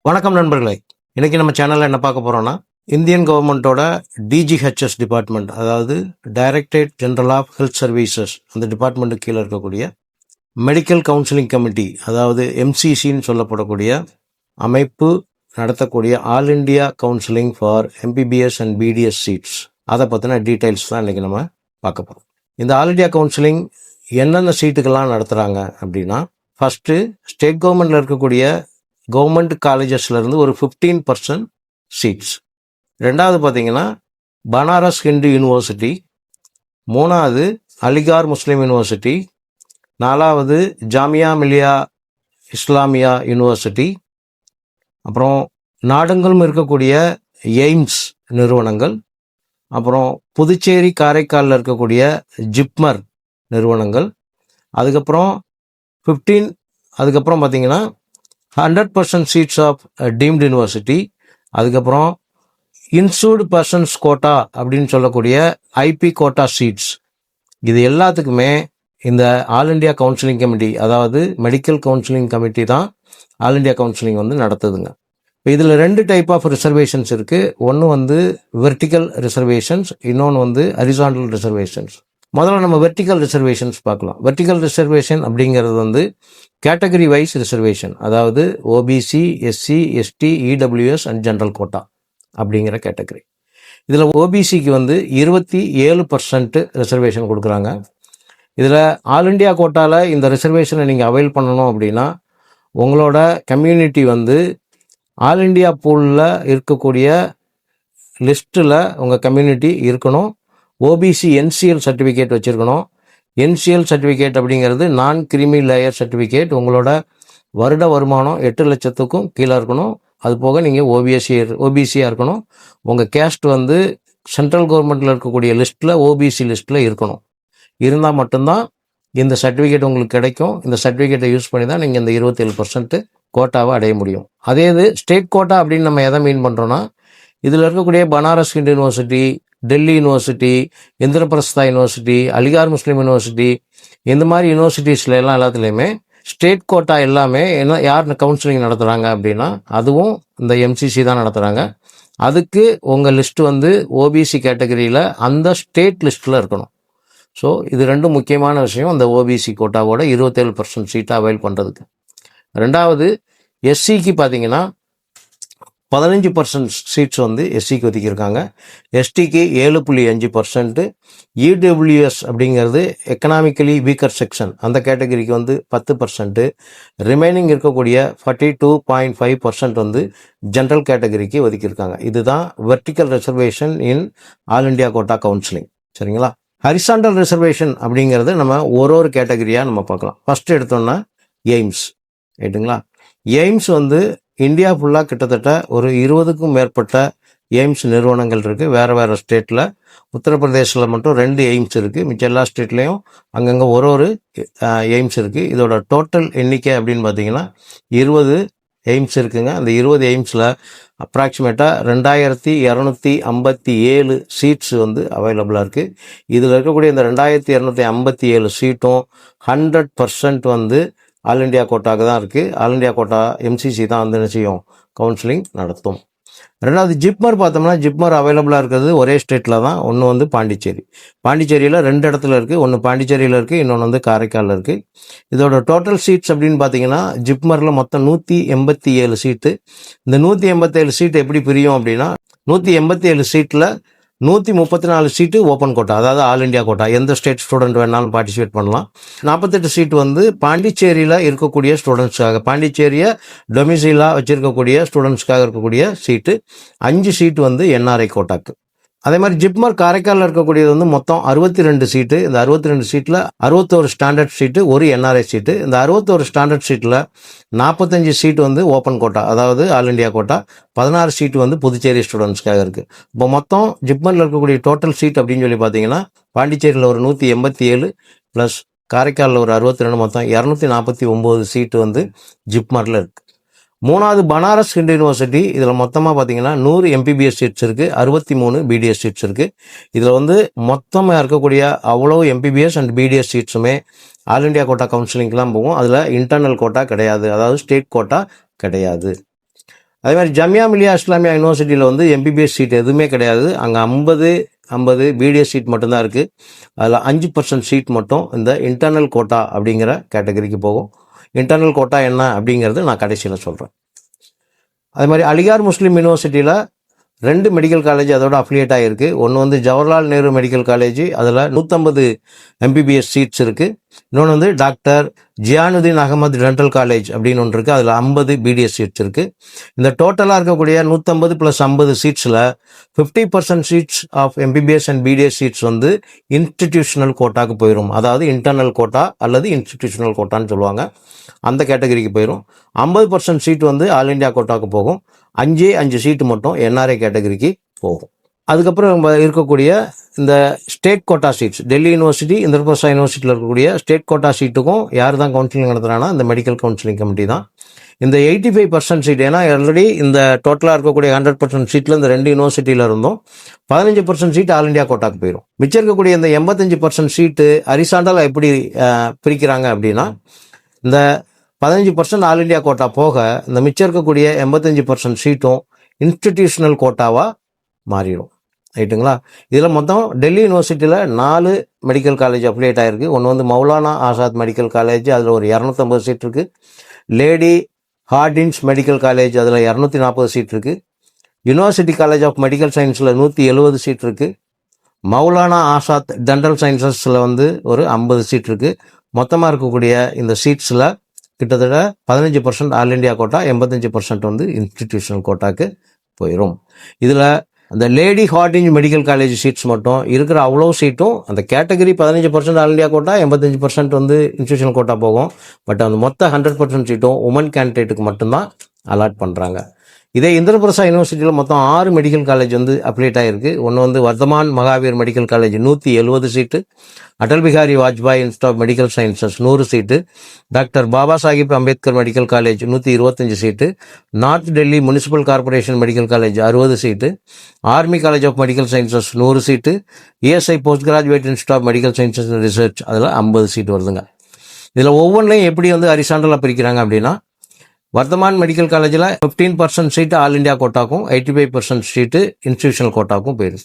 வணக்கம் நண்பர்களே. இன்னைக்கு நம்ம சேனலில் என்ன பார்க்க போகிறோம்னா, இந்தியன் கவர்மெண்ட்டோட டிஜிஹெச்எஸ் டிபார்ட்மெண்ட், அதாவது directorate general of health services, அந்த டிபார்ட்மெண்ட்டு கீழே இருக்கக்கூடிய மெடிக்கல் கவுன்சிலிங் கமிட்டி, அதாவது எம்சிசின்னு சொல்லப்படக்கூடிய அமைப்பு நடத்தக்கூடிய all India counselling for MBBS and BDS seats, அதை பற்றின டீட்டெயில்ஸ் தான் இன்றைக்கி நம்ம பார்க்க போகிறோம். இந்த ஆல் இண்டியா கவுன்சிலிங் என்னென்ன சீட்டுக்கெல்லாம் நடத்துகிறாங்க அப்படின்னா, ஃபஸ்ட்டு ஸ்டேட் கவர்மெண்ட்டில் இருக்கக்கூடிய கவர்மெண்ட் காலேஜஸ்லேருந்து ஒரு 15% சீட்ஸ். ரெண்டாவது பார்த்தீங்கன்னா பனாரஸ் ஹிந்து யூனிவர்சிட்டி, மூணாவது அலிகார் முஸ்லீம் யூனிவர்சிட்டி, நாலாவது ஜாமியா மில்லியா இஸ்லாமியா யூனிவர்சிட்டி, அப்புறம் நாடெங்கிலும் இருக்கக்கூடிய எய்ம்ஸ் நிறுவனங்கள், அப்புறம் புதுச்சேரி காரைக்காலில் இருக்கக்கூடிய ஜிப்மர் நிறுவனங்கள், அதுக்கப்புறம் 15 அதுக்கப்புறம் பார்த்தீங்கன்னா 100% சீட்ஸ் ஆஃப் டீம்டு யூனிவர்சிட்டி, அதுக்கப்புறம் இன்சூர்டு பர்சன்ஸ் கோட்டா அப்படின்னு சொல்லக்கூடிய ஐபி கோட்டா சீட்ஸ். இது எல்லாத்துக்குமே இந்த ஆல் இண்டியா கவுன்சிலிங் கமிட்டி, அதாவது மெடிக்கல் கவுன்சிலிங் கமிட்டி தான் ஆல் இண்டியா கவுன்சிலிங் நடத்துதுங்க. இப்போ இதில் 2 டைப் ஆஃப் ரிசர்வேஷன்ஸ் இருக்குது. ஒன்று வெர்டிக்கல் ரிசர்வேஷன்ஸ், இன்னொன்று ஹரிசாண்டல் ரிசர்வேஷன்ஸ். முதல்ல நம்ம வெர்டிக்கல் ரிசர்வேஷன்ஸ் பார்க்கலாம். வெர்டிக்கல் ரிசர்வேஷன் அப்படிங்கிறது கேட்டகரி வைஸ் ரிசர்வேஷன், அதாவது OBC, SC, ST, EWS and general quota அப்படிங்கிற கேட்டகரி. இதில் ஓபிசிக்கு 27% ரிசர்வேஷன் கொடுக்குறாங்க. இதில் ஆல் இண்டியா கோட்டாவில் இந்த ரிசர்வேஷனை நீங்கள் அவைல் பண்ணணும் அப்படின்னா, உங்களோட கம்யூனிட்டி ஆல் இண்டியா பூலில் இருக்கக்கூடிய லிஸ்ட்டில் உங்கள் கம்யூனிட்டி இருக்கணும். ஓபிசி என்சிஎல் சர்டிஃபிகேட் வச்சுருக்கணும். என்சிஎல் சர்டிஃபிகேட் அப்படிங்கிறது நான் கிரிமி லேயர் சர்டிஃபிகேட். உங்களோட வருட வருமானம் 8 லட்சத்துக்கும் கீழே இருக்கணும். அது போக நீங்கள் ஓபிசியாக இருக்கணும். உங்கள் கேஸ்ட் சென்ட்ரல் கவர்மெண்ட்டில் இருக்கக்கூடிய லிஸ்ட்டில், ஓபிசி லிஸ்ட்டில் இருக்கணும். இருந்தால் மட்டும்தான் இந்த சர்டிஃபிகேட் உங்களுக்கு கிடைக்கும். இந்த சர்டிஃபிகேட்டை யூஸ் பண்ணி தான் நீங்கள் இந்த 27% கோட்டாவை அடைய முடியும். அதே இது ஸ்டேட் கோட்டா அப்படின்னு நம்ம எதை மீன் பண்ணுறோன்னா, இதில் இருக்கக்கூடிய Banaras Hindu university, Delhi university, Indraprastha university, Aligarh Muslim university, இந்த மாதிரி யூனிவர்சிட்டிஸில் எல்லாத்துலேயுமே ஸ்டேட் கோட்டா எல்லாமே யார் கவுன்சிலிங் நடத்துகிறாங்க அப்படின்னா, அதுவும் இந்த எம்சிசி தான் நடத்துகிறாங்க. அதுக்கு உங்கள் லிஸ்ட்டு ஓபிசி கேட்டகரியில் அந்த ஸ்டேட் லிஸ்ட்டில் இருக்கணும். ஸோ இது 2 முக்கியமான விஷயம் இந்த ஓபிசி கோட்டாவோட 27% சீட்டை அவைல் பண்ணுறதுக்கு. ரெண்டாவது, எஸ்சிக்கு பார்த்தீங்கன்னா 15% சீட்ஸ் எஸ்சிக்கு ஒதுக்கியிருக்காங்க. எஸ்டிக்கு 7.5%. இடபிள்யூஎஸ் அப்படிங்கிறது எக்கனாமிக்கலி வீக்கர் செக்ஷன், அந்த கேட்டகரிக்கு 10%. ரிமைனிங் இருக்கக்கூடிய 42.5% ஜென்ரல் கேட்டகரிக்கு ஒதுக்கியிருக்காங்க. இதுதான் vertical reservation in all India quota counselling. சரிங்களா? ஹரிசாண்டல் ரிசர்வேஷன் அப்படிங்கிறது நம்ம ஒரு கேட்டகரியாக நம்ம பார்க்கலாம். ஃபஸ்ட்டு எடுத்தோன்னா எய்ம்ஸ், ரைட்டுங்களா? எய்ம்ஸ் இந்தியா ஃபுல்லாக கிட்டத்தட்ட ஒரு 20க்கும் மேற்பட்ட எய்ம்ஸ் நிறுவனங்கள் இருக்குது. வேறு ஸ்டேட்டில், உத்தரப்பிரதேசில் மட்டும் 2 எய்ம்ஸ் இருக்குது. மிச்ச எல்லா ஸ்டேட்லேயும் அங்கங்கே ஒரு எய்ம்ஸ் இருக்குது. இதோட டோட்டல் எண்ணிக்கை அப்படின்னு பார்த்தீங்கன்னா 20 எய்ம்ஸ் இருக்குங்க. அந்த 20 எய்ம்ஸில் அப்ராக்சிமேட்டாக 2257 சீட்ஸ் அவைலபிளாக இருக்குது. இதில் இருக்கக்கூடிய இந்த 2257 சீட்டும் 100% ஆல் இண்டியா கோட்டாக்கு தான் இருக்குது. ஆல் இண்டியா கோட்டா எம்சிசி தான் என்ன செய்யும், கவுன்சிலிங் நடத்தும். ரெண்டாவது ஜிப்மர் பார்த்தோம்னா, ஜிப்மர் அவைலபிளாக இருக்கிறது ஒரே ஸ்டேட்டில் தான். ஒன்று பாண்டிச்சேரி. பாண்டிச்சேரியில் 2 இடத்துல இருக்குது. ஒன்று பாண்டிச்சேரியில் இருக்குது, இன்னொன்று காரைக்காலில் இருக்குது. இதோட டோட்டல் சீட்ஸ் அப்படின்னு பார்த்தீங்கன்னா, ஜிப்மரில் மொத்தம் 187 சீட்டு. இந்த 187 சீட்டு எப்படி பிரியும் அப்படின்னா, 187 சீட்டில் 134 சீட்டு ஓப்பன் கோட்டா, அதாவது ஆல் இண்டியா கோட்டா, எந்த ஸ்டேட் ஸ்டூடெண்ட் வேணாலும் பார்ட்டிசிபேட் பண்ணலாம். 48 சீட்டு பாண்டிச்சேரியில் இருக்கக்கூடிய ஸ்டூடெண்ட்ஸ்க்காக, பாண்டிச்சேரியை டொமிசைலாக வச்சுருக்கக்கூடிய ஸ்டூடெண்ட்ஸ்க்காக இருக்கக்கூடிய சீட்டு. 5 சீட்டு என்ஆர்ஐ கோட்டாக்கு. அதே மாதிரி ஜிப்மர் காரைக்காலில் இருக்கக்கூடியது மொத்தம் 62 சீட்டு. இந்த 62 சீட்டில் 61 ஸ்டாண்டர்ட் சீட்டு, ஒரு என்ஆர்ஐ சீட்டு. இந்த 61 ஸ்டாண்டர்ட் சீட்டில் 45 சீட்டு ஓப்பன் கோட்டா, அதாவது ஆல் இண்டியா கோட்டா. 16 சீட்டு புதுச்சேரி ஸ்டூடெண்ட்ஸ்க்காக இருக்குது. இப்போ மொத்தம் ஜிப்மரில் இருக்கக்கூடிய டோட்டல் சீட் அப்படின்னு சொல்லி பார்த்தீங்கன்னா, பாண்டிச்சேரியில் ஒரு 187 ப்ளஸ் காரைக்காலில் ஒரு 62, மொத்தம் 249 சீட்டு ஜிப்மரில் இருக்குது. மூணாவது பனாரஸ் ஹிந்து யூனிவர்சிட்டி. இதில் மொத்தமாக பார்த்தீங்கன்னா 100 எம்பிபிஎஸ் சீட்ஸ் இருக்குது, 63 பிடிஎஸ் சீட்ஸ் இருக்குது. இதில் மொத்தமாக இருக்கக்கூடிய அவ்வளோ எம்பிபிஎஸ் அண்ட் பிடிஎஸ் சீட்ஸுமே ஆல் இண்டியா கோட்டா கவுன்சிலிங்லாம் போகும். அதில் இன்டர்னல் கோட்டா கிடையாது, அதாவது ஸ்டேட் கோட்டா கிடையாது. அதே மாதிரி ஜமியா மிலியா இஸ்லாமியா யூனிவர்சிட்டியில் வந்து எம்பிபிஎஸ் சீட் எதுவுமே கிடையாது. அங்கே 50 பிடிஎஸ் சீட் மட்டும்தான் இருக்குது. அதில் 5% சீட் மட்டும் இந்த இன்டர்னல் கோட்டா அப்படிங்கிற கேட்டகரிக்கு போகும். இன்டர்னல் கோட்டா என்ன அப்படிங்கிறது நான் கடைசியில் சொல்கிறேன். அதே மாதிரி அலிகார் முஸ்லீம் யூனிவர்சிட்டியில் 2 மெடிக்கல் காலேஜ் அதோட அஃபிலியேட் ஆகிருக்கு. ஒன்று வந்து ஜவஹர்லால் நேரு மெடிக்கல் காலேஜ், அதில் 150 எம்பிபிஎஸ் சீட்ஸ் இருக்குது. இன்னொன்று வந்து டாக்டர் ஜியானுதீன் அகமது டென்டல் காலேஜ் அப்படின்னு ஒன்று இருக்குது. அதில் 50 பிடிஎஸ் சீட்ஸ் இருக்குது. இந்த டோட்டலாக இருக்கக்கூடிய 150 + 50 சீட்ஸில் 50% seats of MBBS and BDS seats வந்து இன்ஸ்டிடியூஷனல் கோட்டாக்கு போயிடும். அதாவது இன்டர்னல் கோட்டா அல்லது இன்ஸ்டிடியூஷனல் கோட்டான்னு சொல்லுவாங்க, அந்த கேட்டகரிக்கு போயிடும். 50% சீட் வந்து ஆல் இண்டியா கோட்டாக்கு போகும். 5 சீட்டு மட்டும் என்ஆர்ஐ கேட்டகரிக்கு போகும். அதுக்கப்புறம் நம்ம இருக்கக்கூடிய இந்த state quota seats, Delhi university, Indraprastha யூனிவர்சிட்டியில் இருக்கக்கூடிய ஸ்டேட் கோட்டா சீட்டுக்கும் யார் தான் கவுன்சிலிங் நடத்துகிறாங்கன்னா இந்த மெடிக்கல் கவுன்சிலிங் கமிட்டி தான். இந்த 85% சீட், ஏன்னா ஆல்ரெடி இந்த டோட்டலாக இருக்கக்கூடிய 100% சீட்டில் இந்த 2 யூனிவர்சிட்டியில் இருந்தும் 15% சீட் ஆல் இண்டியா கோட்டாக்கு போயிடும். மிச்சம் இருக்கக்கூடிய இந்த 85% சீட்டு ஹரிசாண்டல் எப்படி பிரிக்கிறாங்க அப்படின்னா, இந்த 15% ஆல் இண்டியா கோட்டா போக இந்த மிச்சம் இருக்கக்கூடிய 85% சீட்டும் இன்ஸ்டிடியூஷனல் கோட்டாவாக மாறிடும். ரைட்டுங்களா? இதில் மொத்தம் டெல்லி யூனிவர்சிட்டியில் 4 மெடிக்கல் காலேஜ் அப்ளேட் ஆகிருக்கு. ஒன்று வந்து மௌலானா ஆசாத் மெடிக்கல் காலேஜ், அதில் ஒரு 250 சீட் இருக்குது. லேடி ஹார்டின்ஸ் மெடிக்கல் காலேஜ், அதில் 240 சீட் இருக்குது. யூனிவர்சிட்டி காலேஜ் ஆஃப் மெடிக்கல் சயின்ஸில் 170 சீட் இருக்குது. மௌலானா ஆசாத் டென்டல் சயின்சஸில் வந்து ஒரு 50 சீட் இருக்குது. மொத்தமாக இருக்கக்கூடிய இந்த சீட்ஸில் கிட்டத்தட்ட 15% ஆல் இண்டியா கோட்டா, 85% வந்து இன்ஸ்டிடியூஷனல் கோட்டாக்கு போயிடும். இதில் அந்த லேடி ஹார்டின்ஸ் மெடிக்கல் காலேஜ் சீட்ஸ் மட்டும் இருக்கிற அவ்வளோ சீட்டும் அந்த கேட்டகரி 15% ஆல் இண்டியா கோட்டா, 85% வந்து இன்ஸ்டிடியூஷனல் கோட்டா போகும். பட் அந்த மொத்த 100% சீட்டும் உமன் கேண்டிடேட்டுக்கு மட்டும்தான் அலாட் பண்ணுறாங்க. இதே இந்திரபிரசா யூனிவர்சிட்டியில் மொத்தம் 6 மெடிக்கல் காலேஜ் வந்து அப்ளேட் ஆகிருக்கு. ஒன்று வந்து Vardhman Mahavir medical college 170 seat, Atal Bihari Vajpayee institute of medical sciences 100 seat, doctor Baba Saheb Ambedkar medical college 125 seat, north Delhi municipal corporation medical college 60 seat, army college of medical sciences 100 seat, ESI post graduate institute of medical sciences and research அதில் 50 seat வருதுங்க. இதில் ஒவ்வொன்றையும் எப்படி வந்து ஹரிசாண்டலாக பிரிக்கிறாங்க அப்படின்னா, Varthaman medical காலேஜில் 15% சீட்டு all India கோட்டாக்கும், 85% சீட்டு institutional கோட்டாக்கும் போயிடுது.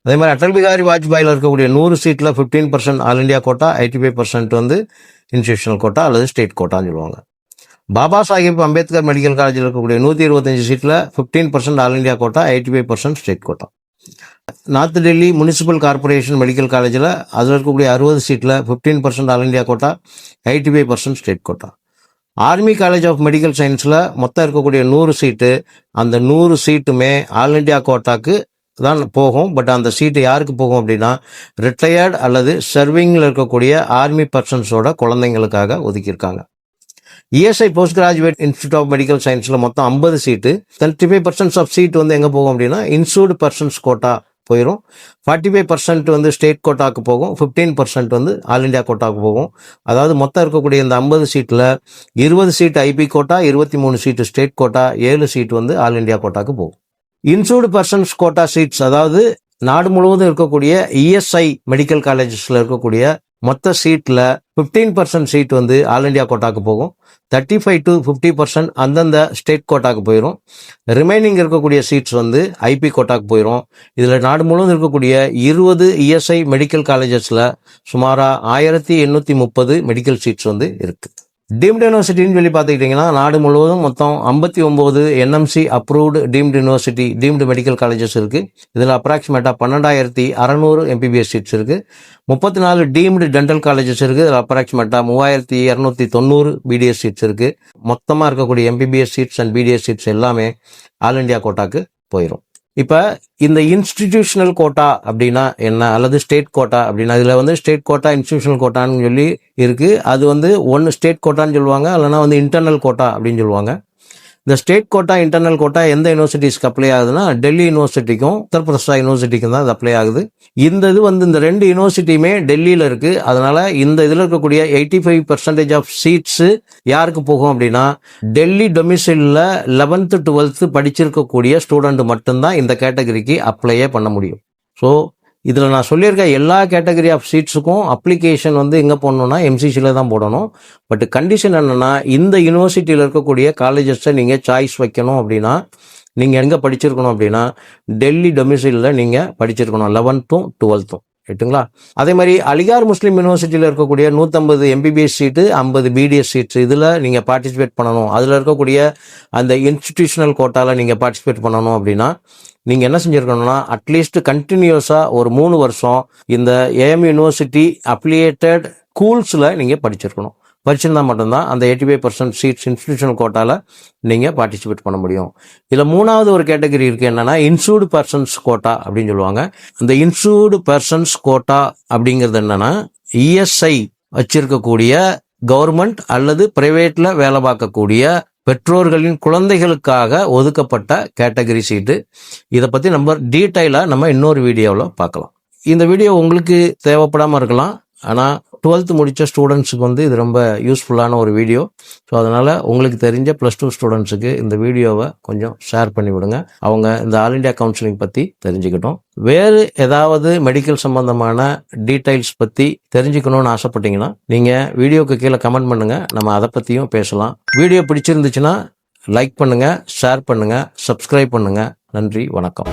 அதே மாதிரி அடல் பிகாரி வாஜ்பாயில் இருக்கக்கூடிய 100 சீட்டில் 15% ஆல் இண்டியா கோட்டா, 85% வந்து இன்ஸ்டிடியூஷனல் கோட்டா அல்லது ஸ்டேட் கோட்டான்னு சொல்லுவாங்க. பாபா சாஹிப் அம்பேத்கர் மெடிக்கல் காலேஜில் இருக்கக்கூடிய 125 சீட்டில் 15% all India quota, 85% state quota. North Delhi municipal corporation medical காலேஜில் அதில் இருக்கக்கூடிய 60 சீட்டில் 15% all India quota, 85% state quota. Army college of medical சயின்ஸில் மொத்தம் இருக்கக்கூடிய 100 சீட்டு, அந்த 100 சீட்டுமே ஆல் இண்டியா கோட்டாக்கு தான் போகும். பட் அந்த சீட்டு யாருக்கு போகும் அப்படின்னா, ரிட்டையர்டு அல்லது சர்விங்கில் இருக்கக்கூடிய ஆர்மி பர்சன்ஸோட குழந்தைங்களுக்காக ஒதுக்கியிருக்காங்க. ESI post graduate institute of medical சயின்ஸில் மொத்தம் 50 சீட்டு, 35% ஆஃப் சீட் வந்து எங்கே போகும் அப்படின்னா இன்சூர்டு பர்சன்ஸ் கோட்டா போயிடும். 45% வந்து ஸ்டேட் கோட்டாக்கு போகும், 15% வந்து ஆல் இண்டியா கோட்டாக்கு போகும். அதாவது மொத்தம் இருக்கக்கூடிய இந்த 50 சீட்டில் 20 சீட் ஐபி கோட்டா, 23 சீட்டு ஸ்டேட் கோட்டா, 7 சீட் வந்து ஆல் இண்டியா கோட்டாக்கு போகும். இன்சூர்டு பர்சன்ஸ் கோட்டா சீட்ஸ், அதாவது நாடு முழுவதும் இருக்கக்கூடிய இஎஸ்ஐ மெடிக்கல் காலேஜஸில் இருக்கக்கூடிய மொத்த சீட்டில் 15% சீட் வந்து ஆல் இண்டியா கோட்டாக்கு போகும். 35 to 50% அந்தந்த ஸ்டேட் கோட்டாக்கு போயிடும். ரிமைனிங் இருக்கக்கூடிய சீட்ஸ் வந்து ஐபி கோட்டாக்கு போயிடும். இதில் நாடு முழுவதும் இருக்கக்கூடிய 20 இஎஸ்ஐ மெடிக்கல் காலேஜஸில் சுமாராக 1830 மெடிக்கல் சீட்ஸ் வந்து இருக்குது. டீம்டு யூனிவர்சிட்டின்னு சொல்லி பார்த்துக்கிட்டிங்கன்னா, நாடு முழுவதும் மொத்தம் 59 NMC approved deemed university, deemed medical colleges இருக்குது. இதில் அப்ராக்சிமேட்டாக 12,600 எம்பிபிஎஸ் சீட்ஸ் இருக்குது. 34 டீம்டு டென்டல் காலேஜஸ் இருக்குது. இதில் அப்ராக்சிமேட்டாக 3,290 பிடிஎஸ் சீட்ஸ் இருக்குது. மொத்தமாக இருக்கக்கூடிய MBBS seats and BDS seats எல்லாமே ஆல் இண்டியா கோட்டாக்கு போயிடும். இப்போ இந்த இன்ஸ்டிடியூஷனல் கோட்டா அப்படின்னா என்ன, அல்லது ஸ்டேட் கோட்டா அப்படின்னா, இதில் வந்து ஸ்டேட் கோட்டா, இன்ஸ்டிடியூஷனல் கோட்டான்னு சொல்லி இருக்குது. அது வந்து ஒன்று ஸ்டேட் கோட்டான்னு சொல்லுவாங்க, இல்லைனா வந்து இன்டர்னல் கோட்டா அப்படின்னு சொல்லுவாங்க. இந்த ஸ்டேட் கோட்டா, இன்டர்னல் கோட்டா எந்த யூனிவர்சிட்டிஸ்க்கு அப்ளை ஆகுதுன்னா, டெல்லி யூனிவர்சிட்டிக்கும் உத்தரப்பிரதேச யூனிவர்சிட்டிக்கும் தான் அது அப்ளை ஆகுது. இந்த இது வந்து இந்த 2 யூனிவர்சிட்டியுமே டெல்லியில் இருக்குது. அதனால் இந்த இதில் இருக்கக்கூடிய 85% ஆஃப் சீட்ஸு யாருக்கு போகும் அப்படின்னா, டெல்லி டொமிசைலில் 11th 12th படிச்சிருக்கக்கூடிய ஸ்டூடெண்ட் மட்டும்தான் இந்த கேட்டகரிக்கு அப்ளையே பண்ண முடியும். ஸோ இதில் நான் சொல்லியிருக்க எல்லா கேட்டகரி ஆஃப் சீட்ஸுக்கும் அப்ளிகேஷன் வந்து எங்கே போடணுன்னா எம்சிசியில் தான் போடணும். பட் கண்டிஷன் என்னென்னா, இந்த யூனிவர்சிட்டியில் இருக்கக்கூடிய காலேஜஸை நீங்கள் சாய்ஸ் வைக்கணும் அப்படின்னா நீங்கள் எங்கே படிச்சிருக்கணும் அப்படின்னா டெல்லி டொமிசைலில் நீங்கள் படிச்சிருக்கணும் 11th 12th. ரைட்டுங்களா? அதே மாதிரி அலிகார் முஸ்லீம் யூனிவர்சிட்டியில் இருக்கக்கூடிய 150 எம்பிபிஎஸ் சீட்டு, 50 பிடிஎஸ் சீட்ஸ், இதில் நீங்கள் பார்ட்டிசிபேட் பண்ணணும். அதில் இருக்கக்கூடிய அந்த இன்ஸ்டிடியூஷனல் கோட்டாவில் நீங்கள் பார்ட்டிசிபேட் பண்ணணும் அப்படின்னா நீங்கள் என்ன செஞ்சுருக்கணும்னா அட்லீஸ்ட் கண்டினியூஸாக ஒரு 3 வருஷம் இந்த ஏஎம் யூனிவர்சிட்டி அப்ளியேட்டட் ஸ்கூல்ஸில் நீங்கள் படிச்சிருக்கணும். படிச்சிருந்தா மட்டும்தான் அந்த 85% சீட்ஸ் இன்ஸ்டிடியூஷனல் கோட்டாவில் நீங்கள் பார்ட்டிசிபேட் பண்ண முடியும். இதில் 3வது ஒரு கேட்டகரி இருக்குது, என்னென்னா இன்சூர்டு பர்சன்ஸ் கோட்டா அப்படின்னு சொல்லுவாங்க. அந்த இன்சூர்டு பர்சன்ஸ் கோட்டா அப்படிங்கிறது என்னென்னா இஎஸ்ஐ வச்சிருக்கக்கூடிய கவர்மெண்ட் அல்லது பிரைவேட்டில் வேலை பார்க்கக்கூடிய பெற்றோர்களின் குழந்தைகளுக்காக ஒதுக்கப்பட்ட கேட்டகரி சீட்டு. இதை பற்றி நம்ம டீட்டெயிலாக நம்ம இன்னொரு வீடியோவில் பார்க்கலாம். இந்த வீடியோ உங்களுக்கு தேவைப்படாமல் இருக்கலாம், ஆனால் 12th முடித்த ஸ்டூடெண்ட்ஸுக்கு வந்து இது ரொம்ப யூஸ்ஃபுல்லான ஒரு வீடியோ. ஸோ அதனால் உங்களுக்கு தெரிஞ்ச +2 ஸ்டூடெண்ட்ஸுக்கு இந்த வீடியோவை கொஞ்சம் ஷேர் பண்ணி விடுங்க. அவங்க இந்த ஆல் இண்டியா கவுன்சிலிங் பற்றி தெரிஞ்சுக்கிட்டோம். வேறு ஏதாவது மெடிக்கல் சம்பந்தமான டீட்டெயில்ஸ் பற்றி தெரிஞ்சுக்கணும்னு ஆசைப்பட்டீங்கன்னா நீங்கள் வீடியோக்கு கீழே கமெண்ட் பண்ணுங்கள், நம்ம அதை பற்றியும் பேசலாம். வீடியோ பிடிச்சிருந்துச்சுன்னா லைக் பண்ணுங்கள், ஷேர் பண்ணுங்கள், சப்ஸ்கிரைப் பண்ணுங்கள். நன்றி, வணக்கம்.